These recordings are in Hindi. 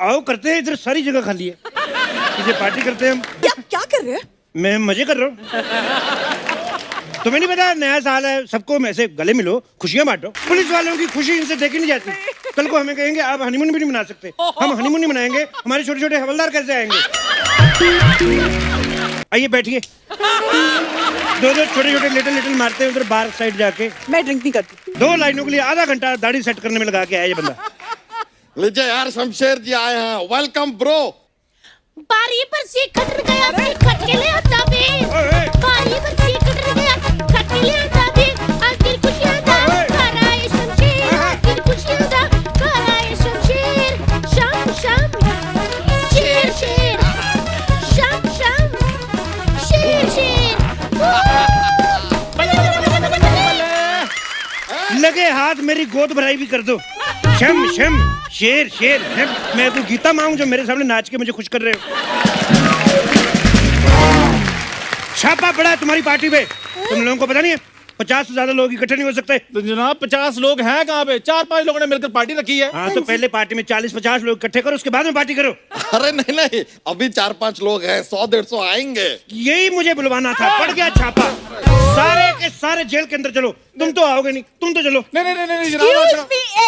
आओ करते हैं, इधर सारी जगह खाली है, इधर पार्टी करते हैं हम। क्या कर रहे हैं? मैं मजे कर रहा हूँ। तुम्हें नहीं पता नया साल है, सबको ऐसे गले मिलो, खुशियां बांटो। पुलिस वालों की खुशी इनसे देखी नहीं जाती। कल को हमें कहेंगे आप हनीमून भी नहीं मना सकते। हम हनीमून नहीं मनाएंगे, हमारे छोटे छोटे हवलदार कैसे आएंगे? आइए बैठिए। दो छोटे छोटे लिटिल मारते हैं उधर बार साइड जाके। मैं ड्रिंक नहीं करती। 2 लाइनों के लिए आधा घंटा दाढ़ी सेट करने में लगा के आया ये बंदा। लीजिए यार, शमशेर जी आए हैं, वेलकम ब्रो। बारी पर से खट गया, से खट के ले आता बे। बारी पर से खट गया, खट के ले आता बे। आज दिल खुशियां दा कराए शमशेर, दिल खुशियां दा कराए शमशेर। शाम शाम शेर शेर, शाम शाम शेर शेर। लगे हाथ मेरी गोद भराई भी कर दो। शम शम शेर शेर शम। मैं तो गीता मांगू जो मेरे सामने नाच के मुझे खुश कर रहे हो। छापा पड़ा है तुम्हारी पार्टी पे। तुम लोगों को पता नहीं है 50 से ज्यादा लोग इकट्ठे नहीं हो सकते। तो जनाब 50 लोग हैं कहाँ पे? 4-5 लोगों ने मिलकर पार्टी रखी है। हाँ तो पहले पार्टी में 40-50 लोग इकट्ठे करो, उसके बाद में पार्टी करो। अरे नहीं, अभी 4-5 लोग हैं, 100-150 आएंगे। यही मुझे बुलवाना था, पड़ गया छापा। सारे के सारे जेल के अंदर चलो। तुम तो आओगे नहीं, तुम तो चलो। नहीं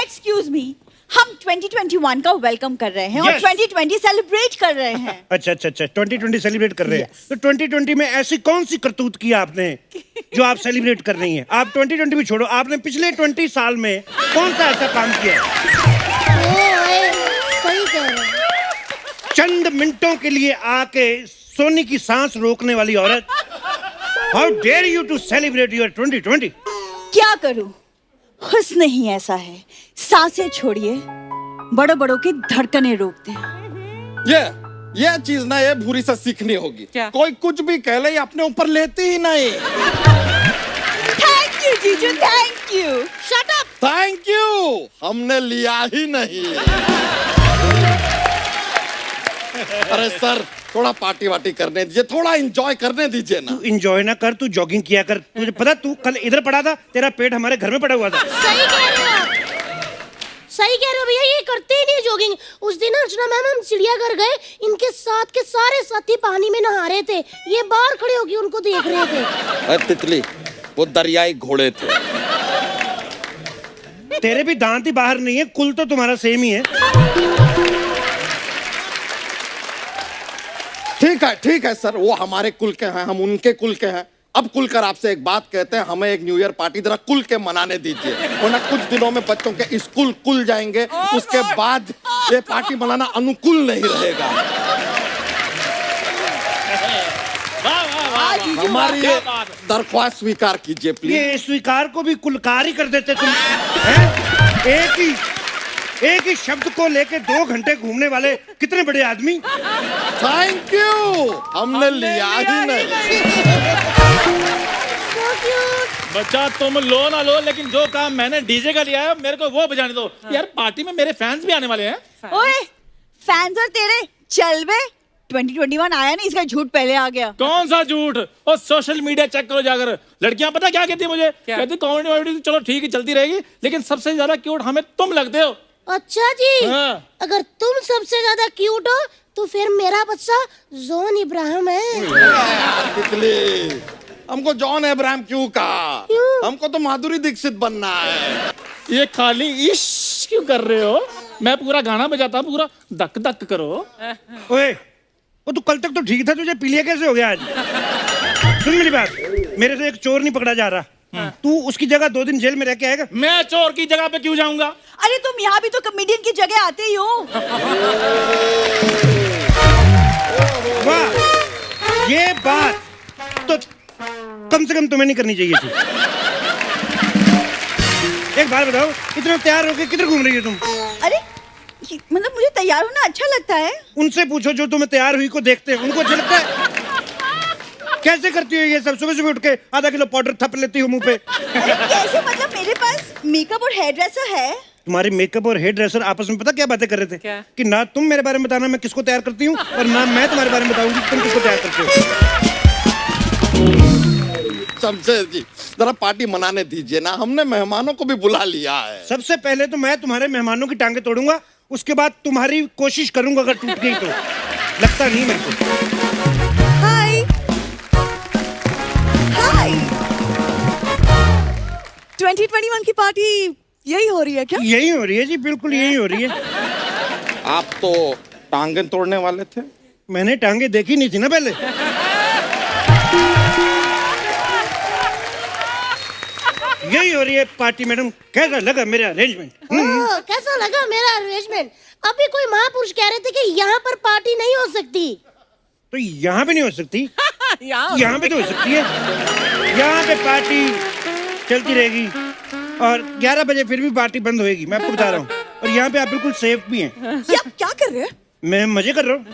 एक्सक्यूज मी, हम 2021 का वेलकम कर रहे हैं और Yes. 2020 सेलिब्रेट कर रहे हैं। अच्छा 2020 सेलिब्रेट कर रहे हैं। तो 2020 में ऐसी कौन सी करतूत की आपने जो आप सेलिब्रेट कर रही हैं? आप 2020 भी छोड़ो, आपने पिछले 20 साल में कौन सा ऐसा काम किया? सही कह रहे हैं। चंद मिनटों के लिए आके सोने की सांस रोकने वाली औरत। How dare you to celebrate your 2020? क्या करूं, हुस्न ही ऐसा है, सांसें छोड़िए, बड़ों बड़ों की धड़कनें रोकते हैं। ये चीज ना ये भूरी से सीखनी होगी। क्या? कोई कुछ भी कह ले, ये अपने ऊपर लेती ही नहीं। थैंक यू जीजू, thank you. Shut up. Thank you, हमने लिया ही नहीं। अरे सर, थोड़ा पार्टी वार्टी करने दीजिए, थोड़ा एंजॉय करने दीजिए ना। तू एंजॉय ना कर, तू जॉगिंग किया कर। तुझे पता तू कल इधर पड़ा था, तेरा पेट हमारे घर में पड़ा हुआ था। सही कह रहे हो आप, सही कह रहे हो भैया, ये करते ही नहीं जॉगिंग। उस दिन अर्चना मैम हम चिड़ियाघर गए, इनके साथ के सारे साथी पानी में नहा रहे थे, ये बाहर खड़े होके उनको देख रहे थे। अरे तितली, वो दरियाई घोड़े थे। तेरे भी दांत ही बाहर नहीं है, कुल तो तुम्हारा सेम ही है। ठीक है सर, वो हमारे कुल के हैं, हम उनके कुल के हैं। अब खुलकर आपसे एक बात कहते हैं, हमें एक न्यू ईयर पार्टी जरा कुल के मनाने दीजिए, वरना कुछ दिनों में बच्चों के स्कूल खुल जाएंगे, उसके बाद ये पार्टी मनाना अनुकूल नहीं रहेगा। हमारी ये दरख्वास्त स्वीकार कीजिए प्लीज। ये स्वीकार को भी कुलकार ही कर देते तुम हैं? एक ही शब्द को लेके 2 घंटे घूमने वाले कितने बड़े आदमी। थैंक यू, हमने लिया ही नहीं। बच्चा तुम लो ना लो, लेकिन जो काम मैंने डीजे का लिया है मेरे को वो बजाने दो। यार पार्टी में मेरे फैंस भी आने वाले हैं। ओए, फैंस और तेरे चल बे, 2021 आया नहीं, इसका झूठ पहले आ गया। कौन सा झूठ? और सोशल मीडिया चेक करो जाकर। लड़कियां पता क्या कहती है मुझे? कहती कॉमेडी चलो ठीक है चलती रहेगी, लेकिन सबसे ज्यादा क्यूट हमें तुम लगते हो। अच्छा जी, हाँ। अगर तुम सबसे ज्यादा क्यूट हो तो फिर मेरा बच्चा जॉन इब्राहिम है। तितली, हमको जॉन अब्राहम क्यों कहा? हमको तो माधुरी दीक्षित बनना है। ये खाली इश्क क्यों कर रहे हो? मैं पूरा गाना बजाता हूँ, पूरा धक धक करो। ओए, वो तू कल तक तो ठीक था, तुझे पीलिया कैसे हो गया आज? सुन मेरी बात, मेरे से एक चोर नहीं पकड़ा जा रहा। तू उसकी जगह 2 दिन जेल में रह के आएगा। मैं चोर की जगह पे क्यों जाऊंगा? अरे तुम यहाँ भी तो कॉमेडियन की जगह आते ही हो। वाह, ये बात तो कम से कम तुम्हें नहीं करनी चाहिए थी। एक बात बताओ, इतना तैयार होके किधर घूम रही हो तुम? अरे मतलब मुझे तैयार होना अच्छा लगता है। उनसे पूछो जो तुम्हें तैयार हुई को देखते हैं, उनको अच्छा लगता है? कैसे करती हो ये सब? सुबह सुबह उठ के आधा किलो पाउडर थप लेती हो मुंह पे। अरे कैसे, मतलब मेरे पास मेकअप और हेयर ड्रेसर है। तुम्हारे मेकअप और हेयर ड्रेसर आपस में पता क्या बातें कर रहे थे? क्या? कि ना तुम मेरे बारे में बताना मैं किसको तैयार करती हूँ, और ना मैं तुम्हारे बारे में बताऊंगी तुम किसको तैयार करते हो। शमशेर जी, जरा पार्टी मनाने दीजिए ना, हमने मेहमानों को भी बुला लिया है। सबसे पहले तो मैं तुम्हारे मेहमानों की टांगे तोड़ूंगा, उसके बाद तुम्हारी कोशिश करूंगा, अगर टूट गई तो। लगता नहीं मेरे को। हाय हाय 2021 की पार्टी यही हो रही है क्या? यही हो रही है जी, बिल्कुल यही हो रही है। आप तो टांगें तोड़ने वाले थे। मैंने टांगे देखी नहीं थी ना पहले। यही हो रही है पार्टी मैडम। कैसा लगा मेरा अरेंजमेंट? कैसा लगा मेरा अरेंजमेंट? अभी कोई महापुरुष कह रहे थे कि यहाँ पर पार्टी नहीं हो सकती। तो यहाँ पे नहीं हो सकती? यहाँ पे तो हो सकती है। यहाँ पे पार्टी चलती रहेगी और 11 बजे फिर भी पार्टी बंद होएगी, मैं आपको बता रहा हूँ। और यहाँ पे आप बिल्कुल सेफ भी हैं। ये आप क्या कर रहे हैं? मैं मजे कर रहा हूँ।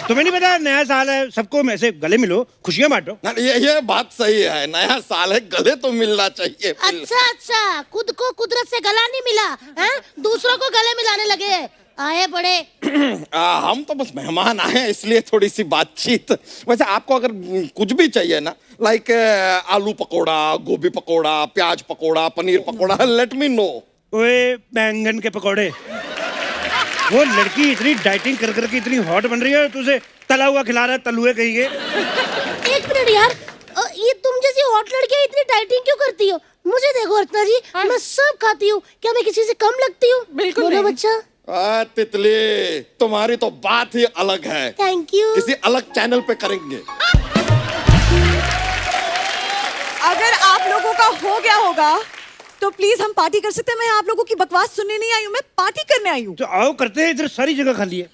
तुम्हें नहीं पता नया साल है, सबको ऐसे गले मिलो, खुशियां बांटो। ये बात सही है, नया साल है, गले तो मिलना चाहिए। अच्छा, खुद को कुदरत से गला नहीं मिला है, दूसरों को गले मिलाने लगे आए बड़े। हम तो बस मेहमान आए हैं, इसलिए थोड़ी सी बातचीत। वैसे आपको अगर कुछ भी चाहिए ना, लाइक आलू पकोड़ा, गोभी पकोड़ा, प्याज pakora, paneer pakora, let me know. ओए बैंगन के पकोड़े, वो लड़की इतनी डाइटिंग कर करके इतनी हॉट बन रही है, तुझे तला हुआ खिला रहा है, तलुए कहिए। एक मिनट यार, ये तुम जैसी हॉट लड़कियां इतनी डाइटिंग क्यों करती हो? मुझे देखो अर्चना जी, मैं सब खाती हूँ, क्या मैं किसी से कम लगती हूँ? बिल्कुल मेरा नहीं। बच्चा। तितली, तुम्हारी तो बात ही अलग है। Thank you. किसी अलग चैनल पे करेंगे। अगर आप लोगों का हो गया होगा तो प्लीज हम पार्टी कर सकते हैं। मैं आप लोगों की बकवास सुनने नहीं आई हूँ, मैं पार्टी करने आई हूँ। तो आओ करते हैं, इधर सारी जगह खाली है,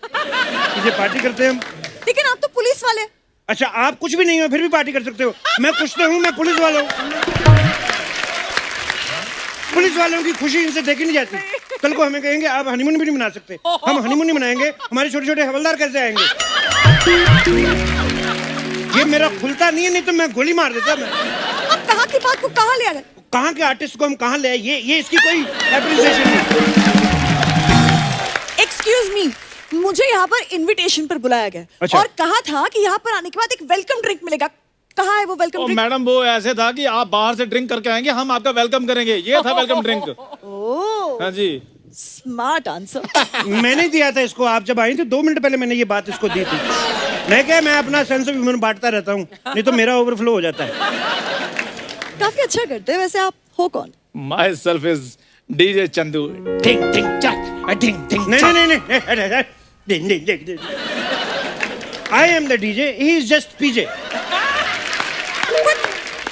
इधर पार्टी करते हैं हम। लेकिन आप तो पुलिस वाले। अच्छा, आप कुछ भी नहीं हो फिर भी पार्टी कर सकते हो? मैं कुछ तो हूँ, मैं पुलिस वाला हूँ। पुलिस वालों की खुशी इनसे देखी नहीं जाती। कल को हमें कहेंगे आप हनीमून भी नहीं मना सकते। हम हनीमून नहीं मनाएंगे, हमारे छोटे छोटे हवलदार कैसे आएंगे? ये मेरा खुलता नहीं है, नहीं तो मैं गोली मार देता। मैं अब कहाँ की बात को कहाँ ले आ गए? कहाँ के आर्टिस्ट को हम कहाँ ले आए? ये इसकी कोई एप्रिसिएशन नहीं। एक्सक्यूज मी, मुझे यहाँ पर इनविटेशन पर बुलाया गया। अच्छा। और कहा था कि यहाँ पर आने के बाद एक वेलकम ड्रिंक मिलेगा। कहाँ है वो वेलकम ड्रिंक? मैडम वो ऐसे था कि आप बाहर से ड्रिंक करके आएंगे, हम आपका वेलकम करेंगे, ये था वेलकम ड्रिंक। ओह, हाँ जी। Smart answer. मैंने दिया था इसको, आप जब आई थी 2 मिनट पहले मैंने ये बात इसको दी थी। मैं अपना सेंस ऑफ ह्यूमर बांटता रहता हूँ, नहीं तो मेरा ओवरफ्लो हो जाता है। काफी अच्छा करते हैं। वैसे आप हो कौन? Myself is DJ Chandu. नहीं I am the DJ, he is just PJ.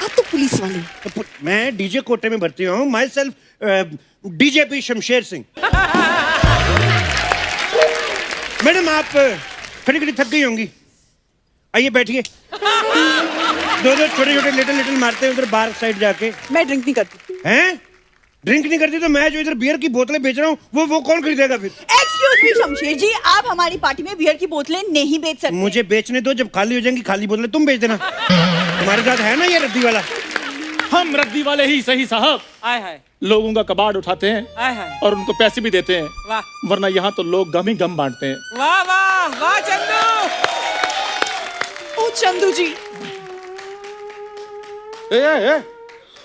आप तो पुलिस वाले हो। मैं डीजे कोटे में भर्ती हूँ। Myself DGP Shamsher Singh. Madam आप खड़ी खड़ी थक गई होंगी, आइए बैठिए। दो छोटे छोटे लिटिल मारते हैं उधर बार साइड जाके। मैं ड्रिंक नहीं करती। हैं? ड्रिंक नहीं करती तो मैं जो इधर बियर की बोतलें बेच रहा हूँ वो कौन खरीदेगा फिर? एक्सक्यूज मी शमशेर जी, आप हमारी पार्टी में बियर की बोतलें नहीं बेच सकते। मुझे बेचने दो, जब खाली हो जाएंगी खाली बोतलें तुम बेच देना। तुम्हारे साथ है ना ये रद्दी वाला? हम रद्दी वाले ही सही साहब। आय हाय लोगों का कबाड़ उठाते हैं आय हाय, और उनको पैसे भी देते हैं, वाह वरना यहाँ तो लोग गम ही गम बांटते हैं। वाह वाह वाह चंदू। ओ चंदू जी,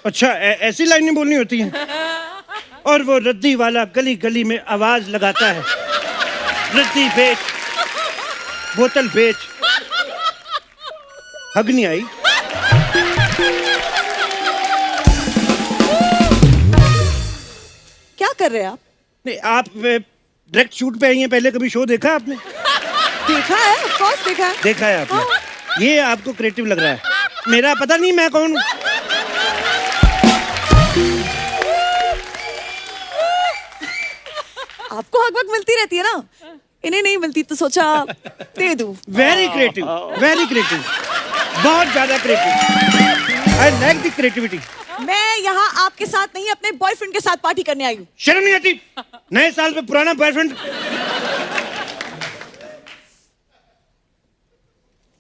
अच्छा ऐसी लाइनें बोलनी होती हैं? और वो रद्दी वाला गली गली में आवाज लगाता है, रद्दी बेच, बोतल बेच। हग नहीं आई? क्या कर रहे हैं आप? नहीं, आप डायरेक्ट शूट पे आई हैं, पहले कभी शो देखा आपने? देखा है, ऑफ कोर्स देखा है। देखा है आपने? ये आपको क्रिएटिव लग रहा है। मेरा पता नहीं मैं कौन हूँ। आपको हक वक मिलती रहती है ना, इन्हें नहीं मिलती तो सोचा दे दूं। वेरी क्रिएटिव, वेरी क्रिएटिव, बहुत ज्यादा creative. I like the creativity. मैं यहाँ आपके साथ नहीं, अपने बॉयफ्रेंड के साथ पार्टी करने आई हूँ। शर्म नहीं आती? नए साल पे पुराना बॉयफ्रेंड।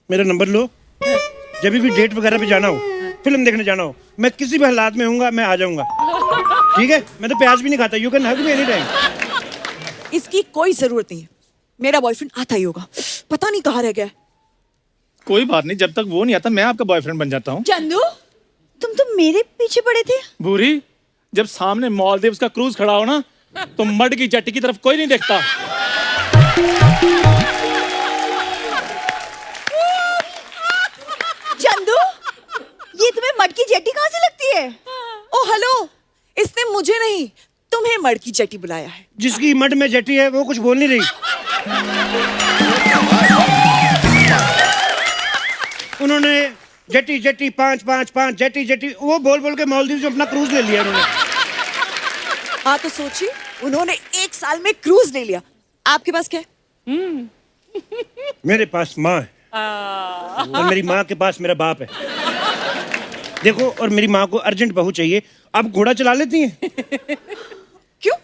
मेरा नंबर लो, जब भी डेट वगैरह पे जाना हो, फिल्म देखने जाना हो, मैं किसी भी हालात में हूँगा, मैं आ जाऊंगा। ठीक है? मैं तो प्याज भी नहीं खाता। You can hug me any time. इसकी कोई जरूरत नहीं है, मेरा बॉयफ्रेंड आता ही होगा, पता नहीं कहाँ रह गया। कोई बात नहीं, जब तक वो नहीं आता मैं आपका बॉयफ्रेंड बन जाता हूँ। चंदू, तुम तो मेरे पीछे पड़े थे। भूरी, जब सामने मालदीव्स का क्रूज खड़ा हो ना, तो मड की जट्टी की तरफ कोई नहीं देखता। चंदू, ये तुम्हें मटकी जेटी कहाँ से लगती है? ओ हेलो, इसने मुझे नहीं तुम्हें मड़ की चट्टी बुलाया है। जिसकी मड में जटी है वो कुछ बोल नहीं रही। उन्होंने जटी जटी 5 5 5 जटी जटी वो बोल बोल के मालदीव से अपना क्रूज ले लिया उन्होंने। हाँ तो सोचिए, उन्होंने 1 साल में क्रूज ले लिया। आपके पास क्या है? मेरे पास माँ है और मेरी माँ के पास मेरा बाप है। देखो, और मेरी माँ को अर्जेंट बहू चाहिए। आप घोड़ा चला लेती हैं? क्यों?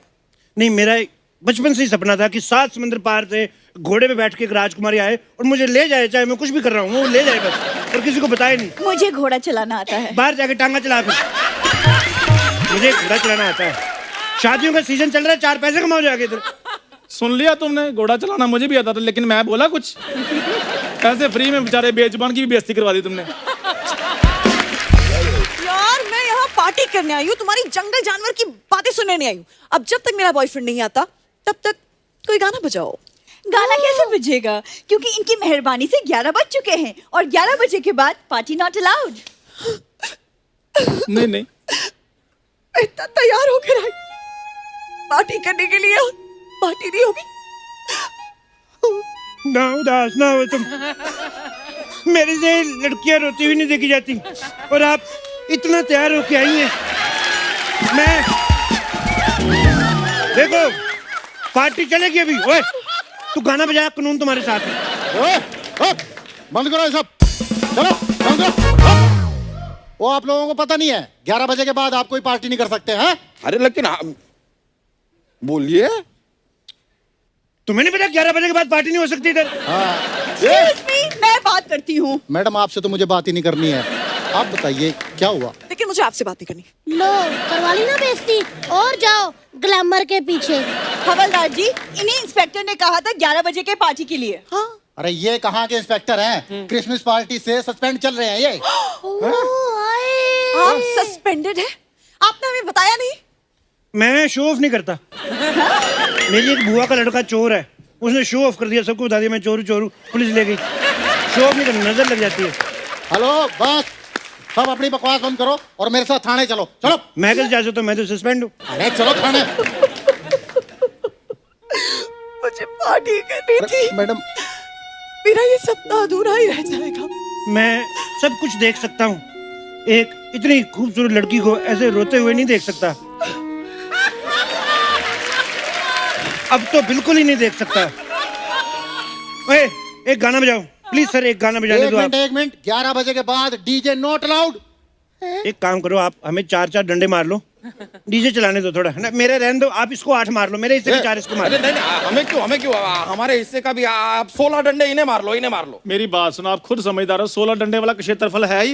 नहीं, मेरा बचपन से ही सपना था कि 7 समुद्र पार से घोड़े पे बैठ के एक राजकुमारी आए और मुझे ले जाए, चाहे मैं कुछ भी कर रहा हूँ वो ले जाए बस, और किसी को बताए नहीं। मुझे घोड़ा चलाना आता है। बाहर जाके टांगा चला फिर। मुझे घोड़ा चलाना आता है। शादियों का सीजन चल रहा है, 4 पैसे कमाओ जाके इधर। सुन लिया तुमने, घोड़ा चलाना मुझे भी आता था, लेकिन मैं बोला कुछ ऐसे फ्री में बेचारे बेजुबान की भी बेइज्जती करवा दी तुमने। यार मैं यहाँ पार्टी करने आई हूँ, तुम्हारी जंगल जानवर की बातें सुनने नहीं आई हूँ। अब जब तक मेरा बॉयफ्रेंड नहीं आता तब तक कोई गाना बजाओ। गाना कैसे बजेगा? क्योंकि इनकी मेहरबानी से 11 बज चुके हैं और 11 बजे के बाद पार्टी नॉट अलाउड। नहीं नहीं, इतना तैयार होकर आई पार्टी करने के लिए, पार्टी नहीं होगी। ना उदास ना हो तुम। मेरे से लड़कियां रोती हुई नहीं देखी जाती और आप इतना तैयार होके आई हैं। मैं देखो, पार्टी चलेगी अभी। ओए, तू गाना बजा, कानून तुम्हारे साथ है। ओए, बंद करो ये सब। चलो बंद करो। वो आप लोगों को पता नहीं है 11 बजे के बाद आप कोई पार्टी नहीं कर सकते हैं? अरे लेकिन बोलिए। तुम्हें नहीं पता 11 बजे के बाद पार्टी नहीं हो सकती इधर? Excuse me, मैं बात करती हूँ। मैडम आपसे तो मुझे बात ही नहीं करनी है। आप बताइए क्या हुआ? लेकिन मुझे आपसे बात नहीं करनी। लो करवा ली ना बेइज्जती, और जाओ ग्लैमर के पीछे। हवलदार जी, इन्हीं इंस्पेक्टर ने कहा था 11 बजे के पार्टी के लिए। हाँ अरे ये कहाँ के इंस्पेक्टर हैं? क्रिसमस पार्टी से सस्पेंड चल रहे हैं ये। आप सस्पेंडेड है? आपने हमें बताया नहीं। मैं शो ऑफ नहीं करता। मेरी एक बुआ का लड़का चोर है, उसने शो ऑफ कर दिया, सबको बता दिया मैं चोरू चोरू, पुलिस ले गई। शो ऑफ नहीं करना, नजर लग जाती है। हेलो बस, सब अपनी बकवास बंद करो और मेरे साथ थाने चलो। चलो। मैं कैसे जा सकता हूँ? मैं तो सस्पेंड हूँ। अरे चलो थाने। मुझे पार्टी करनी थी। मैडम मेरा ये सपना अधूरा ही रह जाएगा। मैं सब कुछ देख सकता हूँ, एक इतनी खूबसूरत लड़की को ऐसे रोते हुए नहीं देख सकता। अब तो बिल्कुल ही नहीं देख सकता। ओए, एक गाना बजाओ प्लीज सर, एक गाना बजाने दो आप। 1 मिनट 11 बजे के बाद डीजे नॉट अलाउड। एक काम करो, आप हमें 4 डंडे मार लो, डीजे चलाने दो थोड़ा, है ना? मेरे रहने दो, आप इसको 8 मार लो, मेरे हिस्से के 4 इसको मार अरे लो। नहीं, हमें क्यों हमारे हिस्से का भी आप 16 डंडे इन्हें मार लो। मेरी बात सुनो, आप खुद समझदार हो, 16 डंडे वाला क्षेत्रफल है ही।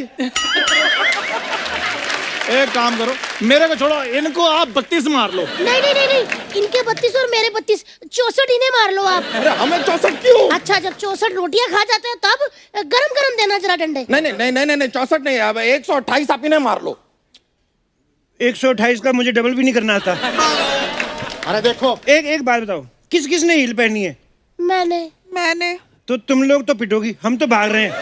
एक काम करो, मेरे को छोड़ो, इनको आप 32 मार लो। नहीं, इनके 32 और मेरे 32, 64 इन्हें मार लो आप। अरे हमें 64 क्यों? अच्छा, जब 64 रोटियां खा जाते हो तब गरम गरम देना जरा डंडे। नहीं 64 नहीं, अब 128 आप इन्हें मार लो। 128 का मुझे डबल भी नहीं करना आता। अरे देखो, एक बात बताओ, किस किस ने हील पहनी है? मैंने तो तुम लोग तो पिटोगी, हम तो भाग रहे हैं।